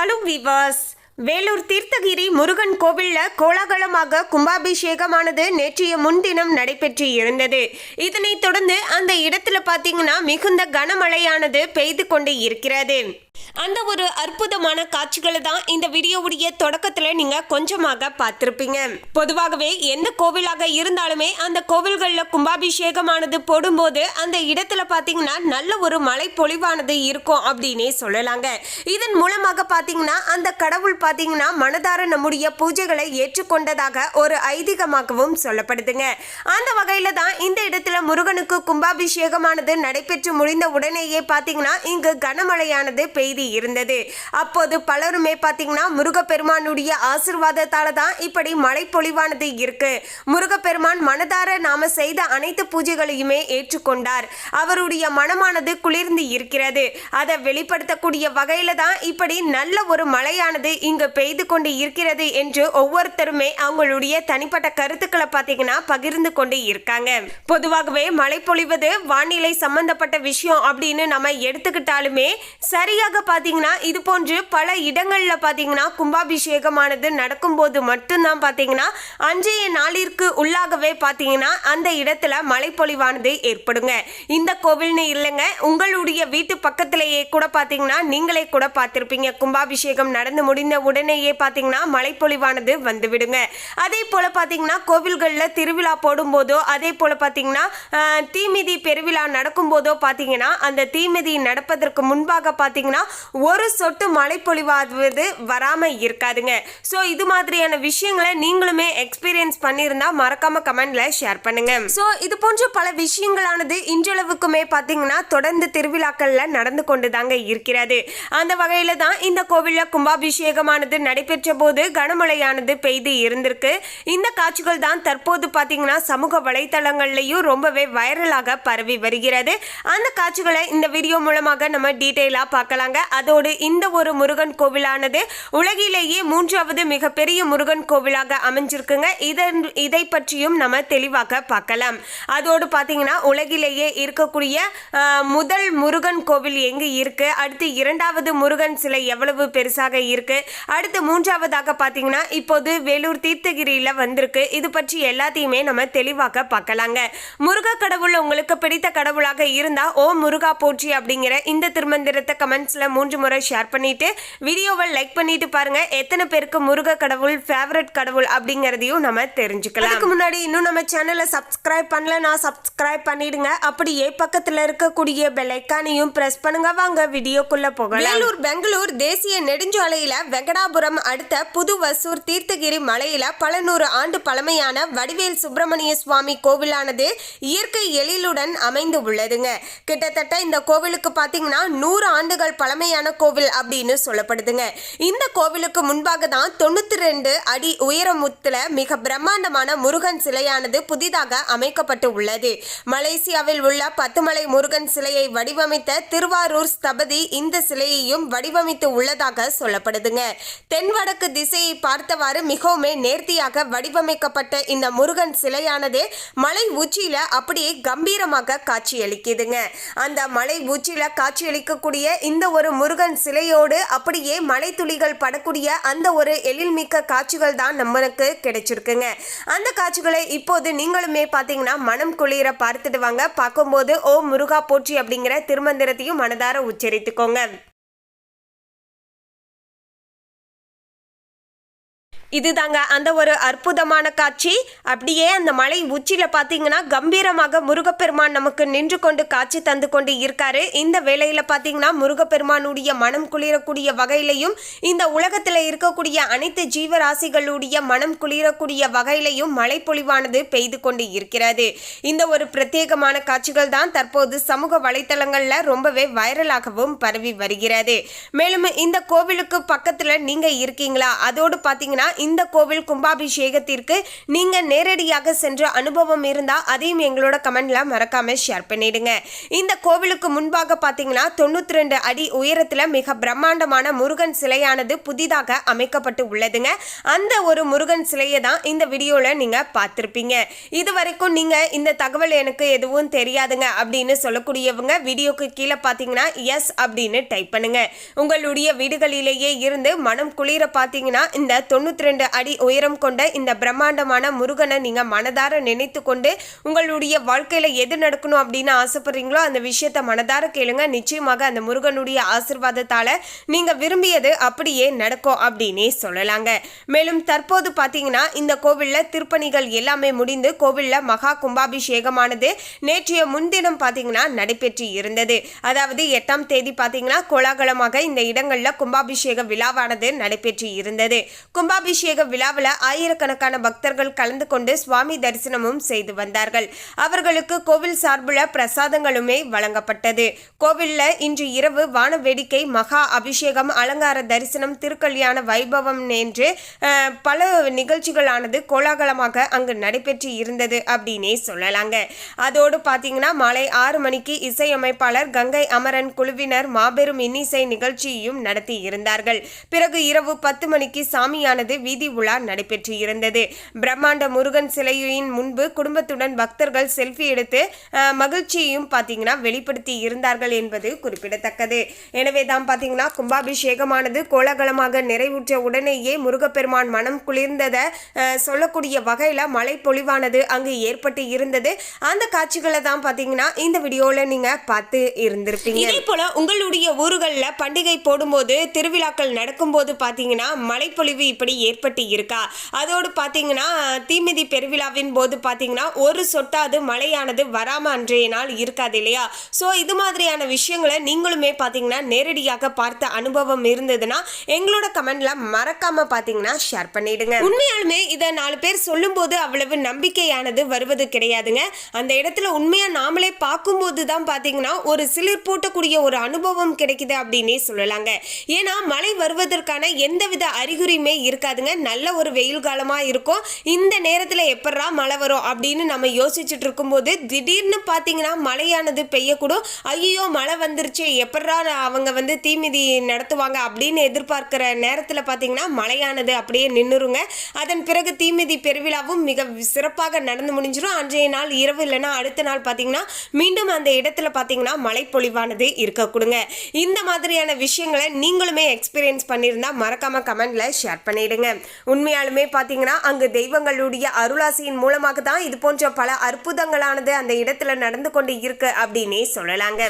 Hello viewers, Vellore Theerthagiri Murugan கோவில்ல கோலாகலமாக கும்பாபிஷேகமானது நேற்றைய முன்தினம் நடைபெற்று இருந்தது. இதனைத் தொடர்ந்து அந்த இடத்துல பாத்தீங்கன்னா மிகுந்த கனமழையானது பெய்து கொண்டு இருக்கிறது. அந்த ஒரு அற்புதமான காட்சிகளை தான் இந்த வீடியோவுடைய தொடக்கத்துல நீங்க கொஞ்சமாக பார்த்திருப்பீங்க. பொதுவாகவே எந்த கோவிலாக இருந்தாலுமே அந்த கோவில்கள்ல கும்பாபிஷேகமானது போடும்போது அந்த இடத்துல பாத்தீங்கன்னா நல்ல ஒரு மழை பொழிவானது இருக்கும் அப்படின்னே சொல்லலாங்க. இதன் மூலமாக பாத்தீங்கன்னா அந்த கடவுள் பாத்தீங்கன்னா மனதார நம்முடைய பூஜைகளை ஏற்றுக்கொண்டதாக ஒரு ஐதீகமாகவும் சொல்லப்படுதுங்க. அந்த வகையில தான் இந்த இடத்துல முருகனுக்கு கும்பாபிஷேகமானது நடைபெற்று முடிந்த உடனேயே பாத்தீங்கன்னா இங்கு கனமழையானது பெய்து இருந்தது. அப்போது பலருமே பாத்தீங்கன்னா முருகப்பெருமானுடைய ஆசீர்வாதத்தால தான் இப்படி மழை பொழிவானது இருக்கு. முருகப்பெருமான் மனதார நாம செய்த அனைத்து பூஜைகளையுமே ஏற்றுக்கொண்டார். அவருடைய மனமானது குளிர்ந்து இருக்கிறது. அதை வெளிப்படுத்தக்கூடிய வகையில தான் இப்படி நல்ல ஒரு மழையானது இங்கு பெய்து கொண்டு இருக்கிறது என்று ஒவ்வொருத்தருமே அவங்களுடைய தனிப்பட்ட கருத்துக்களை பாத்தீங்கன்னா பகிர்ந்து கொண்டு இருக்காங்க. பொதுவாகவே மழை பொழிவது வானிலை சம்பந்தப்பட்ட விஷயம் அப்படின்னு நம்ம எடுத்துக்கிட்டாலுமே சரியாக பாத்தீங்கன்னா இது போன்று பல இடங்கள்ல பாத்தீங்கன்னா கும்பாபிஷேகமானது நடக்கும்போது மட்டும்தான் பாத்தீங்கன்னா அன்றைய நாளிற்கு உள்ளாகவே பாத்தீங்கன்னா அந்த இடத்துல மழை பொழிவானது ஏற்படுங்க. இந்த கோவில்னு இல்லைங்க, உங்களுடைய வீட்டு பக்கத்திலேயே கூட பாத்தீங்கன்னா நீங்களே கூட பார்த்திருப்பீங்க. கும்பாபிஷேகம் நடந்து முடிந்த உடனேயே பாத்தீங்கன்னா மழை பொழிவானது வந்து விடுங்க. அதே போல பாத்தீங்கன்னா கோவில்கள்ல திருவிழா போடும் போதோ அதே போல பாத்தீங்கன்னா தீமிதி பெருவிழா நடக்கும் போதோ பாத்தீங்கன்னா அந்த தீமிதி நடப்பதற்கு முன்பாக பாத்தீங்கன்னா ஒரு சொட்டு மழை பொழிவாவது வராம இருக்காதுங்க. ஸோ இது மாதிரியான விஷயங்களை நீங்களுமே எக்ஸ்பீரியன்ஸ் பண்ணியிருந்தா மறக்காம கமெண்ட்ல ஷேர் பண்ணுங்க. ஸோ இது போன்ற பல விஷயங்களானது இன்றளவுக்குமே பார்த்தீங்கன்னா தொடர்ந்து திருவிழாக்கள்ல நடந்து கொண்டு தாங்க இருக்கிறது. அந்த வகையில தான் இந்த கோவில்ல கும்பாபிஷேகமானது நடைபெற்ற போது கனமழையானது பெய்து இருந்திருக்கு. இந்த காட்சிகள் தான் தற்போது பார்த்தீங்கன்னா சமூக வலைத்தளங்கள்லையும் ரொம்பவே வைரலாக பரவி வருகிறது. அந்த காட்சிகளை இந்த வீடியோ மூலமாக நம்ம டீட்டெயிலா பார்க்கலாங்க. அதோடு இந்த ஒரு முருகன் கோவிலானது உலகிலேயே 3வது மிகப்பெரிய முருகன் கோவிலாக அமைஞ்சிருக்குங்க. இதை பற்றியும் நம்ம தெளிவாக பார்க்கலாம். அதோடு பார்த்தீங்கன்னா உலகிலேயே இருக்கக்கூடிய முதல் முருகன் கோவில் எங்கு இருக்கு, அடுத்து 2வது முருகன் சிலை எவ்வளவு பெருசாக இருக்கு, அடுத்து 3வதாக பார்த்தீங்கன்னா இப்போது வேலூர் தீர்த்தகிரியில வந்திருக்கு. இது பற்றி எல்லாத்தையுமே நம்ம தெளிவாக பார்க்கலாங்க. முருக கடவுள் உங்களுக்கு பிடித்த கடவுளாக இருந்தா ஓ முருகா போற்றி அப்படிங்கிற இந்த திருமந்திரத்தை கமெண்ட்ஸ்ல 3 முறை ஷேர் பண்ணிட்டு வீடியோவை லைக் பண்ணிட்டு பாருங்க. எத்தனை பேருக்கு முருக கடவுள் ஃபேவரட் கடவுள் அப்படிங்கறதையும் நம்ம தெரிஞ்சுக்கலாம். அதுக்கு முன்னாடி இன்னும் நம்ம சேனலை சப்ஸ்கிரைப் பண்ணலனா சப்ஸ்கிரைப் பண்ணிடுங்க. அப்படியே பக்கத்துல இருக்கக்கூடிய பெல் ஐகானையும் பிரஸ் பண்ணுங்க. வாங்க வீடியோக்குள்ள போகலாம். வேலூர் பெங்களூர் தேசிய நெடுஞ்சாலையில வெங்கடாபுரம் அடுத்த புதுவசூர் தீர்த்தகிரி மலையில பல நூறு ஆண்டு பழமையான வடிவேல் சுப்பிரமணிய சுவாமி கோவிலானது இயற்கை எழிலுடன் அமைந்து உள்ளதுங்க. கிட்டத்தட்ட இந்த கோவிலுக்கு பாத்தீங்கன்னா 100 ஆண்டுகள் பழமையான கோவில் அப்படின்னு சொல்லப்படுதுங்க. இந்த கோவிலுக்கு முன்பாக தான் 92 அடி உயரமுத்துல மிக பிரம்மாண்டமான முருகன் சிலையானது புதிதாக அமைக்கப்பட்டு உள்ளது. மலேசியாவில் உள்ள 10 மலை முருகன் சிலையை வடிவமைத்த திருவாரூர் ஸ்தபதி இந்த சிலையையும் வடிவமைத்து உள்ளதாக சொல்லப்படுதுங்க. தென்வடக்கு திசையை பார்த்தவாறு மிகவும் நேர்த்தியாக வடிவமைக்கப்பட்ட இந்த முருகன் சிலையானது மலை உச்சியில அப்படியே கம்பீரமாக காட்சியளிக்குதுங்க. அந்த மலை உச்சியில காட்சியளிக்கக்கூடிய இந்த ஒரு முருகன் சிலையோடு அப்படியே மலை துளிகள் படக்கூடிய அந்த ஒரு எழில்மிக்க காட்சிகள் தான் நம்மளுக்கு கிடைச்சிருக்குங்க. அந்த காட்சிகளை இப்போது நீங்களுமே பார்த்தீங்கன்னா மனம் குளிர பார்த்துட்டு வாங்க. பார்க்கும்போது ஓ முருகா போற்றி அப்படிங்கிற திருமந்திரத்தையும் மனதார உச்சரித்துக்கோங்க. இதுதாங்க அந்த ஒரு அற்புதமான காட்சி. அப்படியே அந்த மலை உச்சியில பாத்தீங்கன்னா கம்பீரமாக முருகப்பெருமான் நமக்கு நின்று கொண்டு காட்சி தந்து கொண்டு இருக்காரு. இந்த வேளையில பாத்தீங்கன்னா முருகப்பெருமானுடைய மனம் குளிரக்கூடிய வகையிலையும் இந்த உலகத்துல இருக்கக்கூடிய அனைத்து ஜீவராசிகளுடைய மனம் குளிரக்கூடிய வகையிலையும் மழை பொழிவானது பெய்து கொண்டு இருக்கிறது. இந்த ஒரு பிரத்யேகமான காட்சிகள் தான் தற்போது சமூக வலைத்தளங்கள்ல ரொம்பவே வைரலாகவும் பரவி வருகிறது. மேலும் இந்த கோவிலுக்கு பக்கத்துல நீங்க இருக்கீங்களா, அதோடு பாத்தீங்கன்னா இந்த கோவில் கும்பாபிஷேகத்திற்கு நீங்க நேரடியாக சென்ற அனுபவம் இருந்தா அதையும் எங்களோட கமெண்ட்ல மறக்காம ஷேர் பண்ணிடுங்க. இந்த கோவிலுக்கு முன்பாக பாத்தீங்கன்னா 92 அடி உயரத்துல மிக பிரம்மாண்டமான முருகன் சிலையானது புதிதாக அமைக்கப்பட்டு உள்ளதுங்க. அந்த ஒரு முருகன் சிலையை தான் இந்த வீடியோல நீங்க பார்த்திருப்பீங்க. இது வரைக்கும் நீங்க இந்த தகவல் எனக்கு எதுவும் தெரியாதுங்க அப்படின்னு சொல்லக்கூடியவங்க வீடியோக்கு கீழே பாத்தீங்கன்னா எஸ் அப்படின்னு டைப் பண்ணுங்க. உங்களுடைய வீடுகளிலேயே இருந்து மனம் குளிர பாத்தீங்கன்னா இந்த 92 அடி உயரம் கொண்ட இந்த பிரம்மாண்டமான முருகனை நீங்க மனதார நினைத்து கொண்டு உங்களுடைய வாழ்க்கையில எது நடக்கணும் அப்படின்னு ஆசைப்படுறீங்களோ அந்த விஷயத்தை மனதார கேளுங்க. நிச்சயமாக அந்த முருகனுடைய ஆசீர்வாதத்தால நீங்க விரும்பியது அப்படியே நடக்கும் அப்படின்னே சொல்லலாங்க. மேலும் தற்போது பாத்தீங்கன்னா இந்த கோவில்ல திருப்பணிகள் எல்லாமே முடிந்து கோவில்ல மகா கும்பாபிஷேகமானது நேற்றைய முன்தினம் பாத்தீங்கன்னா நடைபெற்று இருந்தது. அதாவது 8ஆம் தேதி பாத்தீங்கன்னா கோலாகலமாக இந்த இடங்கள்ல கும்பாபிஷேக விழாவானது நடைபெற்று இருந்தது. கும்பாபிஷேக விழாவில் ஆயிரக்கணக்கான பக்தர்கள் கலந்து கொண்டு சுவாமி தரிசனமும் செய்து வந்தார்கள். அவர்களுக்கு கோவில் சார்புல பிரசாதங்களுமே வழங்கப்பட்டது. கோவில்ல இன்று இரவு வான வேடிக்கை, மகா அபிஷேகம், அலங்கார தரிசனம், திருக்கல்யாண வைபவம் என்று பல நிகழ்ச்சிகளானது கோலாகலமாக அங்கு நடைபெற்று இருந்தது அப்படின்னே சொல்லலாங்க. அதோடு பார்த்தீங்கன்னா மாலை 6 மணிக்கு இசையமைப்பாளர் கங்கை அமரன் குழுவினர் மாபெரும் இன்னிசை நிகழ்ச்சியையும் நடத்தி இருந்தார்கள். பிறகு இரவு 10 மணிக்கு சாமியானது வீதி உலா நடைபெற்று இருந்தது. பிரம்மாண்ட முருகன் சிலையின் முன்பு குடும்பத்துடன் பக்தர்கள் செல்ஃபி எடுத்து மகிழ்ச்சியையும் பார்த்தீங்கன்னா வெளிப்படுத்தி இருந்தார்கள் என்பது குறிப்பிடத்தக்கது. எனவே தான் பார்த்தீங்கன்னா கும்பாபிஷேகமானது கோலாகலமாக நிறைவுற்ற உடனேயே முருகப்பெருமான் மனம் குளிர்ந்ததை சொல்லக்கூடிய வகையில் மழை பொழிவானது அங்கு ஏற்பட்டு இருந்தது. அந்த காட்சிகளை தான் பார்த்தீங்கன்னா இந்த வீடியோவில் நீங்கள் பார்த்து இருந்திருப்பீங்க. இதே போல உங்களுடைய ஊர்களில் பண்டிகை போடும்போது திருவிழாக்கள் நடக்கும்போது பார்த்தீங்கன்னா மழைப்பொழிவு இப்படி ஏற்பட்டு இருக்கா? அதோடு பார்த்தீங்கன்னா தீமிதி பெருவிழாவின் போது பார்த்தீங்கன்னா ஒரு சொட்டாது மழையானது வராமல் அன்றைய நாள் இருக்காது இல்லையா? ஸோ இது மாதிரியான விஷயங்களை நீங்களுமே பார்த்தீங்கன்னா நேரடியாக பார்த்த அனுபவம் இருந்ததுன்னா எங்களோட கமெண்ட்ல மறக்காம பார்த்தீங்கன்னா ஷேர் பண்ணிடுங்க. உண்மையாலுமே இதை 4 பேர் சொல்லும்போது அவ்வளவு நம்பிக்கையானது வருவது கிடையாதுங்க. அந்த இடத்துல உண்மையா நாமளே பார்க்கும்போது தான் பார்த்தீங்கன்னா ஒரு சிலிர் பூட்டக்கூடிய ஒரு அனுபவம் கிடைக்குது அப்படின்னே சொல்லலாங்க. ஏன்னா மழை வருவதற்கான எந்தவித அறிகுறியுமே இருக்காதுங்க. நல்ல ஒரு வெயில் காலமாக இருக்கும். இந்த நேரத்தில் எப்படா மழை வரும் அப்படின்னு நம்ம யோசிச்சுட்டு இருக்கும்போது திடீர்னு பார்த்தீங்கன்னா மழையானது பெய்யக்கூடும். ஐயோ மழை வந்துருச்சு, எப்படா அவங்க தீமிதி நடத்துவாங்க அப்படின்னு எதிர்பார்க்கிற நேரத்தில் பார்த்தீங்கன்னா மழையானது அப்படியே நின்றுருங்க. அதன் பிறகு தீமிதி பெருவிழாவும் மிக சிறப்பாக நடந்து முடிஞ்சிடும். அன்றைய நாள் இரவு இல்லைன்னா அடுத்த நாள் பார்த்தீங்கன்னா மீண்டும் அந்த இடத்துல பார்த்தீங்கன்னா மழை பொழிவானது இருக்க கொடுங்க. இந்த மாதிரியான விஷயங்களை நீங்களுமே எக்ஸ்பீரியன்ஸ் பண்ணியிருந்தா மறக்காம கமெண்ட்ல ஷேர் பண்ணிடுங்க. உண்மையாலுமே பார்த்தீங்கன்னா அங்கு தெய்வங்களுடைய அருளாசியின் மூலமாக தான் இது போன்ற பல அற்புதங்களானது அந்த இடத்துல நடந்து கொண்டு இருக்கு அப்படின்னே சொல்லலாங்க.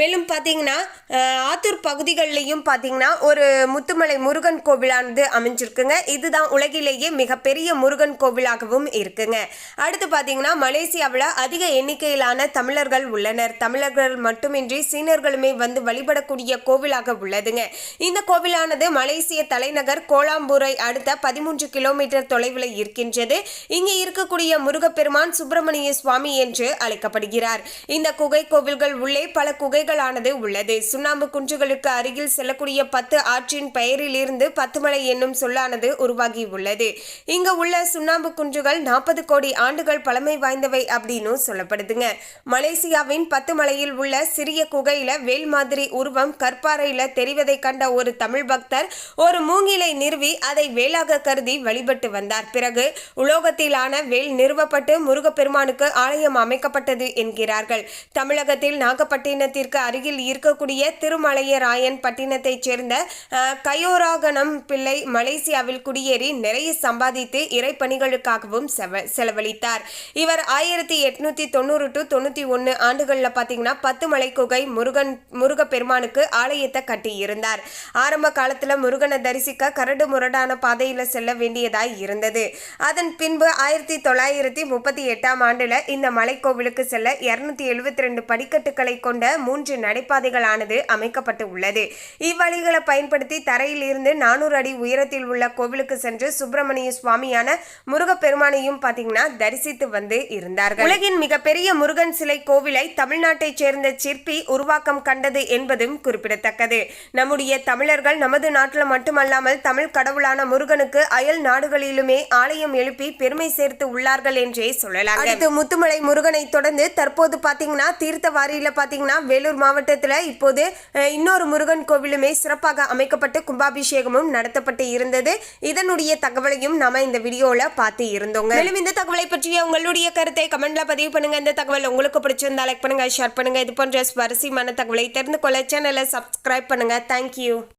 மேலும் பார்த்தீங்கன்னா ஆத்தூர் பகுதிகளிலையும் பார்த்தீங்கன்னா ஒரு முத்துமலை முருகன் கோவிலானது அமைஞ்சிருக்குங்க. இதுதான் உலகிலேயே மிகப்பெரிய முருகன் கோவிலாகவும் இருக்குங்க. அடுத்து பார்த்தீங்கன்னா மலேசியாவில் அதிக எண்ணிக்கையிலான தமிழர்கள் உள்ளனர். தமிழர்கள் மட்டுமின்றி சீனர்களுமே வழிபடக்கூடிய கோவிலாக உள்ளதுங்க. இந்த கோவிலானது மலேசிய தலைநகர் கோலாம்பூரை அடுத்த 13 கிலோமீட்டர் தொலைவில் இருக்கின்றது. இங்கே இருக்கக்கூடிய முருகப்பெருமான் சுப்பிரமணிய சுவாமி என்று அழைக்கப்படுகிறார். இந்த குகை கோவில்கள் உள்ளே பல குகை உள்ளது. சுண்ணாம்பு குன்றுகளுக்கு அருகில் செல்லக்கூடிய 10 ஆற்றின் பெயரில் இருந்து 10 மலை என்னும் சொல்லானது உருவாகி உள்ளது. இங்க உள்ள சுண்ணாம்பு குன்றுகள் 40 கோடி ஆண்டுகள் பழமை வாய்ந்தவை அப்படின்னு சொல்லப்படுதுங்க. மலேசியாவின் 10 மலையில் உள்ள சிறிய குகையில வேல் மாதிரி உருவம் கற்பாறையில தெரிவதை கண்ட ஒரு தமிழ் பக்தர் ஒரு மூங்கிலை நிறுவி அதை வேலாக கருதி வழிபட்டு வந்தார். பிறகு உலோகத்திலான வேல் நிறுவப்பட்டு முருகப்பெருமானுக்கு ஆலயம் அமைக்கப்பட்டது என்கிறார்கள். தமிழகத்தில் நாகப்பட்டினத்திற்கு அருகில் இருக்கக்கூடிய திருமலையராயன் பட்டினத்தைச் சேர்ந்த கயோராகனம் பிள்ளை மலேசியாவில் குடியேறி நிறைய சம்பாதித்து இறைப்பணிகளுக்காகவும் செலவழித்தார். இவர் 1890 to 91 ஆண்டுகளில் பார்த்தீங்கன்னா 10 மலை குகை முருகப்பெருமானுக்கு ஆலயத்தை கட்டியிருந்தார். ஆரம்ப காலத்தில் முருகனை தரிசிக்க கரடு முரடான பாதையில் செல்ல வேண்டியதாய் இருந்தது. அதன் பின்பு 1938ஆம் ஆண்டுல இந்த மலைக்கோவிலுக்கு செல்ல 272 படிக்கட்டுகளை கொண்ட 3 3 நடைபாதைகளானது அமைக்கப்பட்டு உள்ளது. இவ்வழிகளை பயன்படுத்தி தரையில் இருந்து 400 அடி உயரத்தில் உள்ள கோவிலுக்கு சென்று சுப்பிரமணிய சுவாமியான முருகப்பெருமானையும் பாத்தீங்கன்னா தரிசித்து வந்து இருந்தார்கள். உலகின் மிகப்பெரிய முருகன் சிலை கோவிலை தமிழ்நாட்டைச் சேர்ந்த சிற்பி உருவாக்கம் கண்டது என்பதும் குறிப்பிடத்தக்கது. நம்முடைய தமிழர்கள் நமது நாட்டில் மட்டுமல்லாமல் தமிழ் கடவுளான முருகனுக்கு அயல் நாடுகளிலுமே ஆலயம் எழுப்பி பெருமை சேர்த்து உள்ளார்கள் என்றே சொல்லலாம். அடுத்து முத்துமலை முருகனை தொடர்ந்து தற்போது பாத்தீங்கன்னா தீர்த்தவாரியில பாத்தீங்கன்னா வேலூர் மாவட்டத்துல இப்போது இன்னொரு முருகன் கோவிலுமே சிறப்பாக அமைக்கப்பட்டு கும்பாபிஷேகமும் நடத்தப்பட்டு இருந்தது. இதனுடைய தகவலையும் நாம இந்த வீடியோல பார்த்து இருந்தோங்க. மேலும் இந்த தகவலை பற்றிய உங்களுடைய கருத்தை கமெண்ட்ல பதிவு பண்ணுங்க. இந்த தகவல் உங்களுக்கு பிடிச்சிருந்தா லைக் பண்ணுங்க, ஷேர் பண்ணுங்க. இது போன்ற சுவாரஸ்யமான தகவலை தெரிந்து கொள்ள சேனலை சப்ஸ்கிரைப் பண்ணுங்க. தேங்க்யூ.